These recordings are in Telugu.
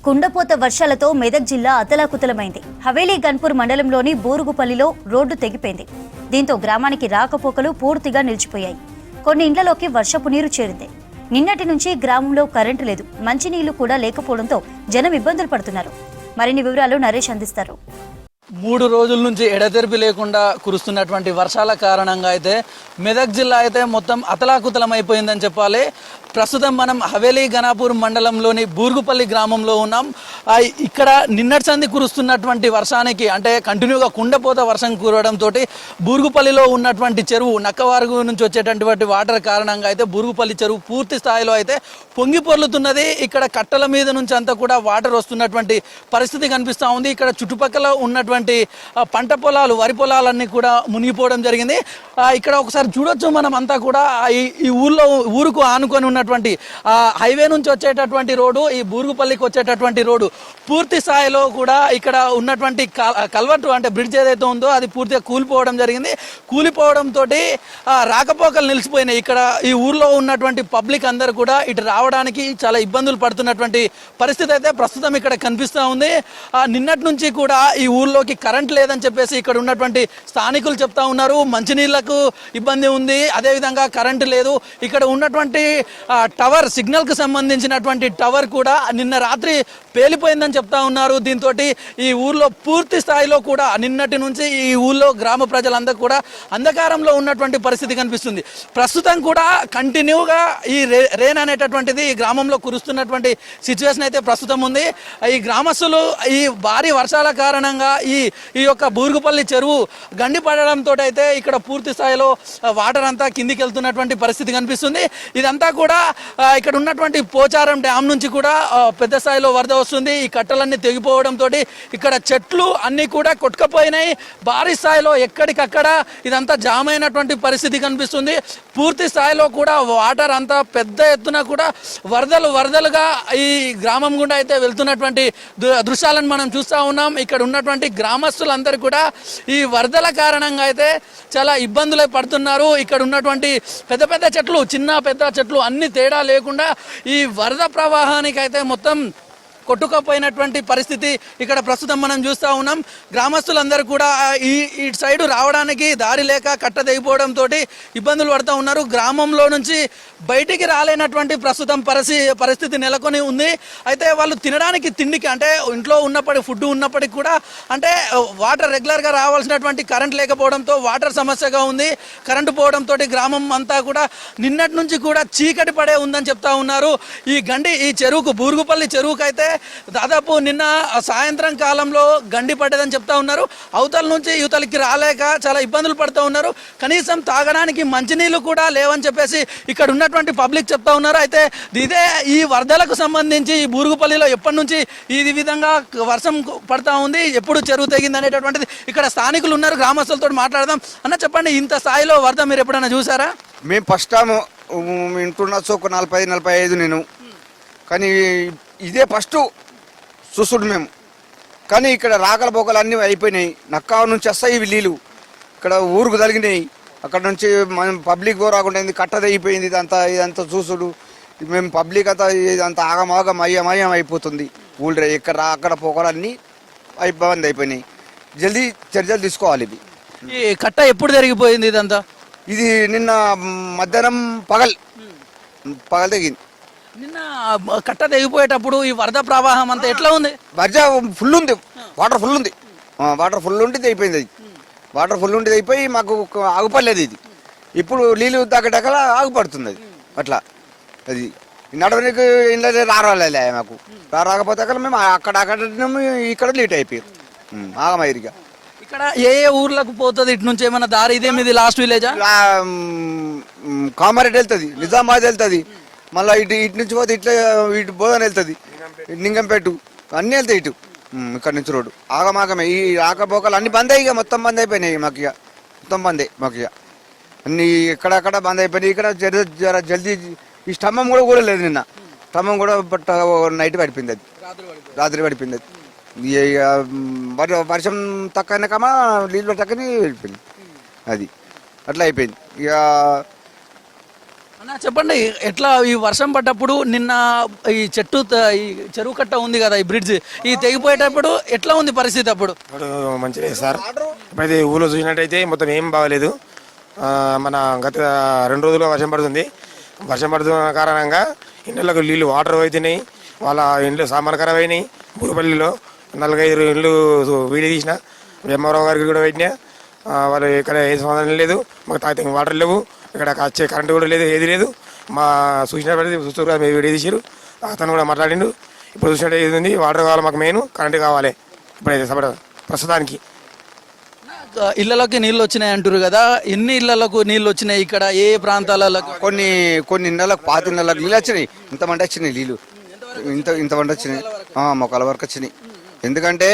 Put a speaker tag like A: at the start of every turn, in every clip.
A: కుండపోత వర్షాలతో మెదక్ జిల్లా అతలాకుతలమైంది. హవేలీ గన్పూర్ మండలంలోని బూరుగుపల్లిలో రోడ్డు తెగిపోయింది. దీంతో గ్రామానికి రాకపోకలు పూర్తిగా నిలిచిపోయాయి. కొన్ని ఇండ్లలోకి వర్షపు నీరు చేరింది. నిన్నటి నుంచి గ్రామంలో కరెంటు లేదు, మంచినీళ్లు కూడా లేకపోవడంతో జనం ఇబ్బందులు పడుతున్నారు. మరిన్ని వివరాలు నరేష్ అందిస్తారు.
B: 3 రోజుల నుంచి ఎడతెరిపి లేకుండా కురుస్తున్నటువంటి వర్షాల కారణంగా అయితే మెదక్ జిల్లా అయితే మొత్తం అతలాకుతలం అయిపోయిందని చెప్పాలి. ప్రస్తుతం మనం హవేలీ గనాపూర్ మండలంలోని బూరుగుపల్లి గ్రామంలో ఉన్నాం. ఇక్కడ నిన్నటి సంది కురుస్తున్నటువంటి వర్షానికి అంటే కంటిన్యూగా కుండపోత వర్షం కురవడంతో బూరుగుపల్లిలో ఉన్నటువంటి చెరువు నక్కవారుగు నుంచి వచ్చేటటువంటి వాటర్ కారణంగా అయితే బూరుగుపల్లి చెరువు పూర్తి స్థాయిలో అయితే పొంగి పొర్లుతున్నది. ఇక్కడ కట్టల మీద నుంచి అంతా కూడా వాటర్ వస్తున్నటువంటి పరిస్థితి కనిపిస్తూ ఉంది. ఇక్కడ చుట్టుపక్కల ఉన్నటువంటి పంట పొలాలు, వరి పొలాలన్నీ కూడా మునిగిపోవడం జరిగింది. ఇక్కడ ఒకసారి చూడొచ్చు మనం అంతా కూడా ఈ ఊరుకు ఆనుకొని ఉన్నటువంటి హైవే నుంచి వచ్చేటటువంటి రోడ్డు, ఈ బూరుగుపల్లికి వచ్చేటటువంటి రోడ్డు పూర్తి స్థాయిలో కూడా ఇక్కడ ఉన్నటువంటి కల్వర్టు అంటే బ్రిడ్జ్ ఏదైతే ఉందో అది పూర్తిగా కూలిపోవడం జరిగింది. కూలిపోవడంతో రాకపోకలు నిలిచిపోయినాయి. ఇక్కడ ఈ ఊర్లో ఉన్నటువంటి పబ్లిక్ అందరూ కూడా ఇటు రావడానికి చాలా ఇబ్బందులు పడుతున్నటువంటి పరిస్థితి అయితే ప్రస్తుతం ఇక్కడ కనిపిస్తూ ఉంది. నిన్నటి నుంచి కూడా ఈ ఊర్లోకి కరెంట్ లేదని చెప్పేసి ఇక్కడ ఉన్నటువంటి స్థానికులు చెప్తా ఉన్నారు. మంచినీళ్లకు ఇబ్బంది ఉంది, అదేవిధంగా కరెంటు లేదు. ఇక్కడ ఉన్నటువంటి టవర్, సిగ్నల్ కు సంబంధించినటువంటి టవర్ కూడా నిన్న రాత్రి పేలిపోయిందని చెప్తా ఉన్నారు. దీంతో ఈ ఊర్లో పూర్తి స్థాయిలో కూడా నిన్నటి నుంచి ఈ ఊర్లో గ్రామ ప్రజలందరూ కూడా అంధకారంలో ఉన్నటువంటి పరిస్థితి కనిపిస్తుంది. ప్రస్తుతం కూడా కంటిన్యూగా ఈ రెయిన్ అనేటటువంటిది ఈ గ్రామంలో కురుస్తున్నటువంటి సిచ్యువేషన్ అయితే ప్రస్తుతం ఉంది. ఈ గ్రామస్తులు ఈ భారీ వర్షాల కారణంగా ఈ యొక్క బూరుగుపల్లి చెరువు గండి పడడంతో అయితే ఇక్కడ పూర్తి స్థాయిలో వాటర్ అంతా కిందికి వెళ్తున్నటువంటి పరిస్థితి కనిపిస్తుంది. ఇదంతా కూడా ఇక్కడ ఉన్నటువంటి పోచారం డ్యామ్ నుంచి కూడా పెద్ద స్థాయిలో వరద వస్తుంది. ఈ కట్టలన్నీ తెగిపోవడంతో ఇక్కడ చెట్లు అన్నీ కూడా కొట్టుకపోయినాయి. భారీ స్థాయిలో ఎక్కడికక్కడ ఇదంతా జామ్ అయినటువంటి పరిస్థితి కనిపిస్తుంది. పూర్తి స్థాయిలో కూడా వాటర్ అంతా పెద్ద ఎత్తున కూడా వరదలుగా ఈ గ్రామం గుండా అయితే వెళ్తున్నటువంటి దృశ్యాలను మనం చూస్తూ ఉన్నాం. ఇక్కడ ఉన్నటువంటి గ్రామస్తులందరూ కూడా ఈ వరదల కారణంగా అయితే చాలా ఇబ్బందులు పడుతున్నారు. ఇక్కడ ఉన్నటువంటి పెద్ద పెద్ద చెట్లు, చిన్న పెద్ద చెట్లు అన్ని తేడా లేకుండా ఈ వరద ప్రవాహానికి అయితే మొత్తం కొట్టుకపోయినటువంటి పరిస్థితి ఇక్కడ ప్రస్తుతం మనం చూస్తూ ఉన్నాం. గ్రామస్తులందరూ కూడా ఈ సైడు రావడానికి దారి లేక కట్ట తెగిపోవడంతో ఇబ్బందులు పడుతూ ఉన్నారు. గ్రామంలో నుంచి బయటికి రాలేనటువంటి ప్రస్తుతం పరిస్థితి నెలకొని ఉంది. అయితే వాళ్ళు తినడానికి తిండికి అంటే ఇంట్లో ఫుడ్ ఉన్నప్పటికీ కూడా అంటే వాటర్ రెగ్యులర్గా రావాల్సినటువంటి కరెంట్ లేకపోవడంతో వాటర్ సమస్యగా ఉంది. కరెంటు పోవడంతో గ్రామం అంతా కూడా నిన్నటి నుంచి కూడా చీకటి పడే ఉందని చెప్తా ఉన్నారు. ఈ చెరువుకు, బూరుగుపల్లి చెరువుకు అయితే దాదాపు నిన్న సాయంత్రం కాలంలో గండి పడ్డదని చెప్తా ఉన్నారు. అవతల నుంచి యువతలకి రాలేక చాలా ఇబ్బందులు పడుతూ ఉన్నారు. కనీసం తాగడానికి మంచినీళ్ళు కూడా లేవని చెప్పేసి ఇక్కడ ఉన్నటువంటి పబ్లిక్ చెప్తా ఉన్నారు. అయితే ఇదే ఈ వరదలకు సంబంధించి ఈ బూరుగుపల్లిలో ఎప్పటి నుంచి ఈ విధంగా వర్షం పడతా ఉంది, ఎప్పుడు చెరువు తెగింది అనేటటువంటిది ఇక్కడ స్థానికులు ఉన్నారు. గ్రామస్తులతో మాట్లాడదాం. అన్న చెప్పండి, ఇంత స్థాయిలో వరద మీరు ఎప్పుడైనా చూసారా?
C: మేము ఫస్ట్ టైం వింటున్నచ్చు ఒక 40-45 నేను, కానీ ఇదే ఫస్ట్ చూసుడు మేము. కానీ ఇక్కడ రాకల బోకలు అన్నీ అయిపోయినాయి. నక్కా నుంచి వస్తాయి ఇవి నీళ్ళు, ఇక్కడ ఊరుకు తగిలినాయి. అక్కడ నుంచి మనం పబ్లిక్ రాకుండా కట్ట తెగిపోయింది. ఇదంతా చూసుడు మేము పబ్లిక్ అంతా ఇదంతా ఆగమాగం అయ్యమయం అయిపోతుంది. ఊళ్ళో ఎక్కడ అక్కడ పోకలన్నీ ఇబ్బంది అయిపోయినాయి. జల్దీ చర్యలు తీసుకోవాలి. ఇది
B: ఈ కట్ట ఎప్పుడు జరిగిపోయింది? ఇదంతా
C: ఇది నిన్న మధ్యాహ్నం పగలు తెగింది.
B: నిన్న కట్ట తెగిపోయేటప్పుడు ఈ వరద ప్రవాహం అంతా ఎట్లా ఉంది?
C: వరద ఫుల్ ఉంది, వాటర్ ఫుల్ ఉంది. వాటర్ ఫుల్ ఉండి తెగిపోయింది. అది వాటర్ ఫుల్ ఉండి తెగిపోయి మాకు ఆగుపడలేదు. ఇది ఇప్పుడు నీళ్ళు తగ్గటకలా ఆగుపడుతుంది. అది అట్లా అది నడవనికి ఇంట్లో రాలే మాకు. రాకపోతే మేము అక్కడ ఇక్కడ లేట్ అయిపోయారు ఆగమైరిగా.
B: ఇక్కడ ఏ ఊర్లకు పోతుంది ఇటు నుంచి? ఏమైనా దారి ఇదే మీది లాస్ట్ విలేజా?
C: కామారెడ్డి వెళ్తుంది, నిజామాబాద్ వెళ్తుంది, మళ్ళీ ఇటు నుంచి పోతే ఇటు బోధన వెళ్తుంది, నింగంపేట అన్నీ వెళ్తాయి ఇటు. ఇక్కడ నుంచి రోడ్డు ఆగమాగమే. ఈ రాకపోకలు అన్ని బంద్ అయ్యి మొత్తం బంద్ అయిపోయినాయి మాకు. ఇక మొత్తం బందే మాకు. ఇక అన్ని ఎక్కడక్కడ బంద్ అయిపోయినాయి. ఇక్కడ జర జల్దీ ఈ స్తంభం కూడా లేదు. నిన్న స్తంభం కూడా నైట్ పడిపోయింది. అది రాత్రి పడిపోయింది. అది వర్షం తక్కువ కమా నీళ్ళు తక్కువ వెళ్ళిపోయింది. అది అట్లా అయిపోయింది. ఇక
B: అన్న చెప్పండి, ఎట్లా ఈ వర్షం పడ్డప్పుడు నిన్న ఈ ఈ చెరువు కట్ట ఉంది కదా, ఈ బ్రిడ్జ్ ఈ తెగిపోయేటప్పుడు ఎట్లా ఉంది పరిస్థితి అప్పుడు?
D: ఇప్పుడు మంచిదే సార్. ఇప్పుడైతే ఊళ్ళో చూసినట్టయితే మొత్తం ఏం బాగలేదు. మన గత 2 రోజులుగా వర్షం పడుతుంది. వర్షం పడుతున్న కారణంగా ఇండ్లకు నీళ్ళు వాటర్ అవుతున్నాయి. వాళ్ళ ఇండ్లు సామాన్ ఖరాబ్ అయినాయి. బూరుపల్లిలో 4-5 ఇండ్లు వీడి తీసిన వెమ్మరావు గారికి కూడా పెట్టినా. వాళ్ళు ఇక్కడ ఏ సమాధానం లేదు. మాకు తాగితే వాటర్ లేవు. ఇక్కడ వచ్చే కరెంటు కూడా లేదు, ఏది లేదు. మా చూసినప్పటికీ చూస్తూ మీరు వీడియో తీసారు. అతను కూడా మాట్లాడిండు. ఇప్పుడు చూసినట్టు ఏది ఉంది, వాటర్ కావాలి మాకు, మెయిన్ కరెంటు కావాలి ఇప్పుడైతే ప్రస్తుతానికి.
B: ఇళ్లలోకి నీళ్ళు వచ్చినాయి అంటారు కదా, ఎన్ని ఇళ్లలకు నీళ్ళు వచ్చినాయి ఇక్కడ, ఏ ప్రాంతాలలో?
C: కొన్ని ఇళ్ళకు 5 ఇళ్ళకు నీళ్ళు వచ్చినాయి. ఇంతమంది వచ్చినాయి నీళ్ళు, ఇంతమంది వచ్చినాయి. మొక్కల వరకు వచ్చినాయి. ఎందుకంటే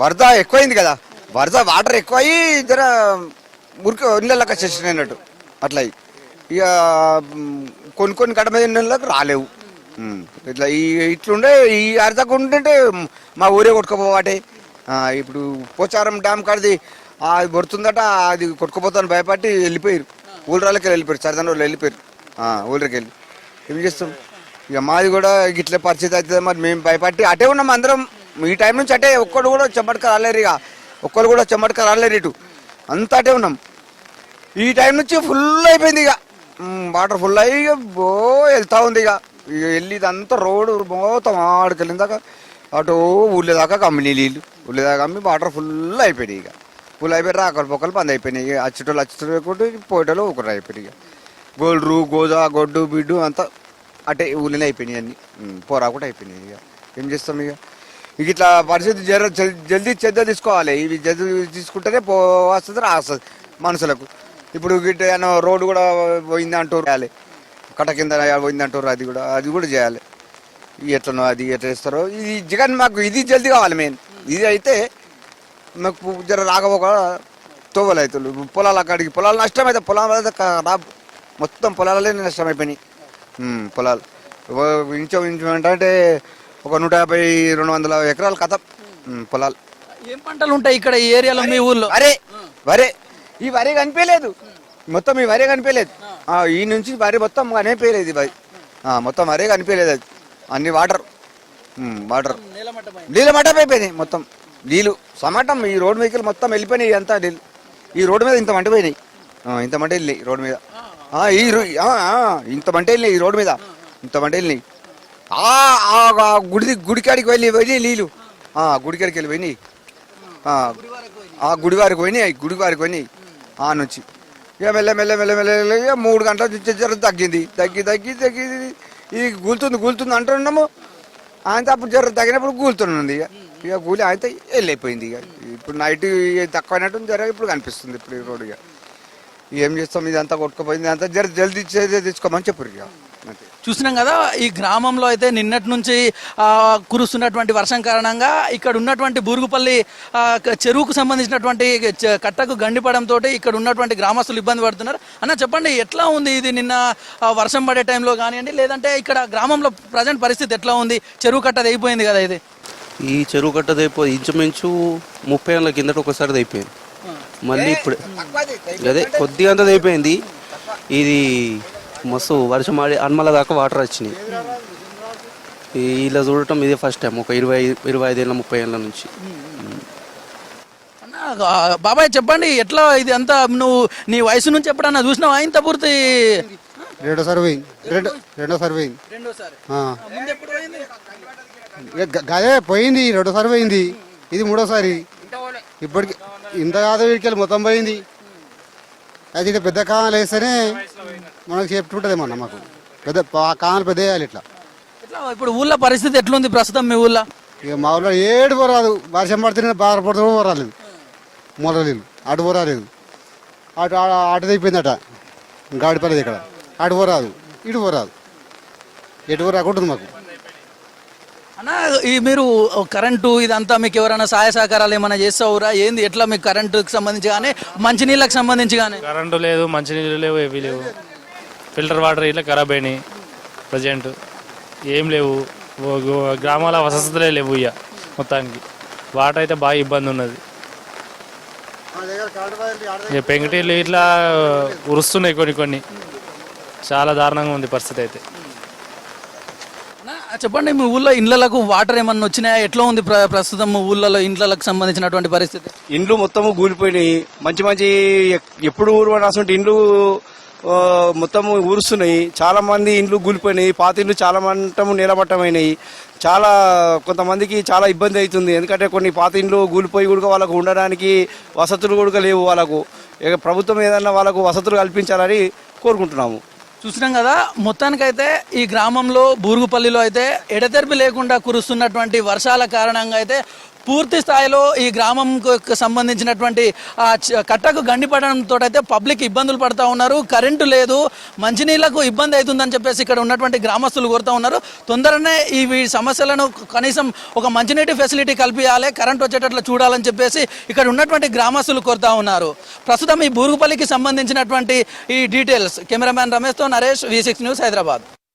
C: వరద ఎక్కువైంది కదా, వరద వాటర్ ఎక్కువయ్యి జర మురికి ఇళ్ళకి వచ్చేసినాయి అన్నట్టు. అట్లా ఇక కొన్ని కట్ట మీద ఇళ్ళకి రాలేవు. ఇట్లా ఇట్లుండే ఈ అర్థకు ఉంటుంటే మా ఊరే కొట్టుకుపోవాటే. ఇప్పుడు పోచారం డ్యామ్ కాడిది అది పడుతుందట, అది కొట్టుకుపోతాను భయపడి వెళ్ళిపోయారు. ఊళ్ళకి వెళ్ళిపోయారు, సరదాన వాళ్ళు వెళ్ళిపోయారు. ఊళ్ళకి వెళ్ళి ఏం చేస్తాం ఇక. మాది కూడా ఇట్లా పరిస్థితి అవుతుంది మరి, మేము భయపడి అటే ఉన్నాం అందరం. ఈ టైం నుంచి అటే ఒక్కడు కూడా చెమ్మటక రాలేరు. ఇక ఒక్కరు కూడా చెమ్మటక రాలేరు, ఇటు అంతా అటే ఉన్నాం. ఈ టైం నుంచి ఫుల్ అయిపోయింది ఇక, వాటర్ ఫుల్ అయ్యి ఇక వెళ్తా ఉంది. ఇక వెళ్ళి ఇదంతా రోడ్డు మొత్తం ఆడికి వెళ్ళిన దాకా అటు ఊళ్ళో దాకా కమ్మినాయి నీళ్ళు. ఊళ్ళో దాకా కమ్మి వాటర్ ఫుల్ అయిపోయినాయి. ఇక ఫుల్ అయిపోయి రాకలు పొక్కలు బంద్ అయిపోయినాయి. ఇక అచ్చుటోళ్ళు పోయేటోళ్ళు ఒకరు అయిపోయినాయి. ఇక గోల్డ్రు గొడ్డు బిడ్డు అంతా అటే ఊళ్ళోనే అయిపోయినాయి. అన్నీ పోరాకుండా అయిపోయినాయి. ఇక ఏం చేస్తాం ఇక. ఇట్లా పరిస్థితి జల్దీ చెద్ద తీసుకోవాలి. ఇవి జల్దీ తీసుకుంటేనే వస్తుంది రాస్తుంది మనుషులకు. ఇప్పుడు గిట్ట రోడ్డు కూడా పోయింది అంటారు, చేయాలి. కట్ట కింద పోయింది అంటారు, అది కూడా చేయాలి. ఎట్లనో అది ఎట్లా చేస్తారో ఇది జగన్ మాకు ఇది జల్దీ కావాలి. మెయిన్ ఇది అయితే మాకు జర రాకపోక తోవలు అవుతుంది. పొలాల కాడికి పొలాలు నష్టం అయితే పొలాలు మొత్తం పొలాలే నష్టం అయిపోయినాయి. పొలాలు ఇంచు ఏంటంటే ఒక 150-200 ఎకరాలు కథ పొలాలు.
B: ఏం పంటలు ఉంటాయి ఇక్కడ ఈ ఏరియాలో మీ ఊళ్ళో?
C: వరే ఈ వరి కనిపించలేదు, మొత్తం ఈ వరే కనిపించలేదు. ఈ నుంచి వరి మొత్తం కనిపించలేదు. వరి మొత్తం వరే కనిపించలేదు. అది అన్ని వాటర్ నీళ్ళ మట్టం అయిపోయినాయి. మొత్తం నీళ్ళు సమాటం ఈ రోడ్డు మీదకి మొత్తం వెళ్ళిపోయినాయి. అంతా నీళ్ళు ఈ రోడ్డు మీద ఇంత మంట పోయినాయి. ఇంత మంట వెళ్ళినాయి రోడ్డు మీద. ఇంత మంట వెళ్ళినాయి ఈ రోడ్డు మీద, ఇంత మంట వెళ్ళినాయి. గుడికాడికి వెళ్ళి నీళ్ళు గుడికాడికి వెళ్ళి పోయినాయి. గుడివారికి పోయినాయి. నుంచి ఇక మెల్ల 3 గంటల నుంచి తగ్గింది. తగ్గి ఇది కూలుతుంది అంటున్నాము. ఆయన అప్పుడు జర తగినప్పుడు కూలుతుంది. ఇక కూలి అయితే వెళ్ళిపోయింది. ఇక ఇప్పుడు నైట్ తక్కువైనట్టు జర ఇప్పుడు కనిపిస్తుంది. ఇప్పుడు ఈ రోడ్డు ఇక ఏం చేస్తాం, ఇదంతా కొట్టుకుపోయింది. అంతా జల్దీ తీసుకోమని చెప్పారు. ఇక
B: చూసినాం కదా, ఈ గ్రామంలో అయితే నిన్నటి నుంచి కురుస్తున్నటువంటి వర్షం కారణంగా ఇక్కడ ఉన్నటువంటి బూరుగుపల్లి చెరువుకు సంబంధించినటువంటి కట్టకు గండిపడంతో ఇక్కడ ఉన్నటువంటి గ్రామస్తులు ఇబ్బంది పడుతున్నారు. అన్న చెప్పండి, ఎట్లా ఉంది ఇది నిన్న వర్షం పడే టైంలో కానివ్వండి, లేదంటే ఇక్కడ గ్రామంలో ప్రజెంట్ పరిస్థితి ఎట్లా ఉంది? చెరువు కట్ట అయిపోయింది కదా, ఇది
E: ఈ చెరువు కట్ట అయిపోయి ఇంచుమించు 30 ఏళ్ళ కిందట ఒకసారి అయిపోయింది. మళ్ళీ ఇప్పుడు అదే కొద్దిగా అంతా అయిపోయింది. ఇది మస్తు వర్షం ఆడి అన్మల దాకా వాటర్ వచ్చినాయి. ఇలా చూడటం ఇదే ఫస్ట్ టైం ఒక 25 ఏళ్ళ 30 ఏళ్ళ నుంచి.
B: బాబాయ్ చెప్పండి, ఎట్లా ఇది అంతా నువ్వు నీ వయసు నుంచి ఎప్పుడన్నా చూసినావా ఇంత పూర్తి?
F: రెండోసారి గదే పోయింది. 2సారి పోయింది, ఇది 3ఓసారి. ఇప్పటికి ఇంత కాదు, వీడికి మొత్తం పోయింది. అది ఇట్లా పెద్ద కానాలు వేస్తేనే మనకు సేఫ్టీ ఉంటుంది. ఏమన్నా మాకు పెద్ద కానాలు పెద్ద వేయాలి. ఇట్లా
B: ఇప్పుడు ఊళ్ళో పరిస్థితి ఎట్లుంది ప్రస్తుతం మీ ఊళ్ళో?
F: ఇక మా ఊళ్ళో ఏడు పోరాదు, వర్షం పడితేనే బాగా పడుతూ పోరాలేదు. మొదలు అటు పోరాలేదు, అటు అయిపోయిందట గాడిపల్లి. ఇక్కడ అటు పోరాదు, ఇటు పోరాదు, ఎటు పోరాకుంటుంది మాకు.
B: అన్న ఈ మీరు కరెంటు ఇదంతా మీకు ఎవరైనా సహాయ సహకారాలు ఏమైనా చేస్తావురా? ఏంది ఎట్లా మీకు కరెంటుకి సంబంధించి కానీ మంచినీళ్ళకి సంబంధించి కానీ?
G: కరెంటు లేదు, మంచినీళ్ళు లేవు, ఏవి లేవు. ఫిల్టర్ వాటర్ ఇట్లా ఖరాబ్ అయినాయి. ప్రజెంట్ ఏం లేవు, గ్రామాల వసతులే లేవు. ఇక మొత్తానికి వాటర్ అయితే బాగా ఇబ్బంది ఉన్నది. ఇక పెంకటీలు ఇట్లా ఉరుస్తున్నాయి కొన్ని. చాలా దారుణంగా ఉంది పరిస్థితి అయితే.
B: అన్నా, చెప్పండి మీ ఊళ్ళో ఇండ్లకు వాటర్ ఏమన్నా వచ్చినాయా? ఎట్లా ఉంది ప్రస్తుతం ఊళ్ళలో ఇండ్లకు సంబంధించినటువంటి పరిస్థితి?
H: ఇండ్లు మొత్తము కూలిపోయినాయి. మంచి మంచి ఎప్పుడు ఊరువాల్సిన ఇండ్లు మొత్తము ఊరుస్తున్నాయి. చాలా మంది ఇండ్లు కూలిపోయినాయి. పాత ఇండ్లు చాలా మంటము నీలమట్టమైనాయి. చాలా కొంతమందికి చాలా ఇబ్బంది అవుతుంది. ఎందుకంటే కొన్ని పాత ఇండ్లు కూలిపోయి కూడా వాళ్ళకు ఉండడానికి వసతులు కూడా లేవు. వాళ్ళకు ఇక ప్రభుత్వం ఏదన్నా వాళ్ళకు వసతులు కల్పించాలని కోరుకుంటున్నాము.
B: చూసినాం కదా, మొత్తానికైతే ఈ గ్రామంలో బూరుగుపల్లిలో అయితే ఎడతెరిపి లేకుండా కురుస్తున్నటువంటి వర్షాల కారణంగా అయితే పూర్తి స్థాయిలో ఈ గ్రామంకు సంబంధించినటువంటి కట్టకు గండిపడడంతో అయితే పబ్లిక్ ఇబ్బందులు పడుతూ ఉన్నారు. కరెంటు లేదు, మంచినీళ్లకు ఇబ్బంది అవుతుందని చెప్పేసి ఇక్కడ ఉన్నటువంటి గ్రామస్తులు కోరుతూ ఉన్నారు. తొందరనే ఈ సమస్యలను కనీసం ఒక మంచినీటి ఫెసిలిటీ కల్పించాలి, కరెంట్ వచ్చేటట్లు చూడాలని చెప్పేసి ఇక్కడ ఉన్నటువంటి గ్రామస్తులు కోరుతూ ఉన్నారు. ప్రస్తుతం ఈ బూరుగుపల్లికి సంబంధించినటువంటి ఈ డీటెయిల్స్ కెమెరామ్యాన్ రమేష్తో నరేష్, V6 న్యూస్, హైదరాబాద్.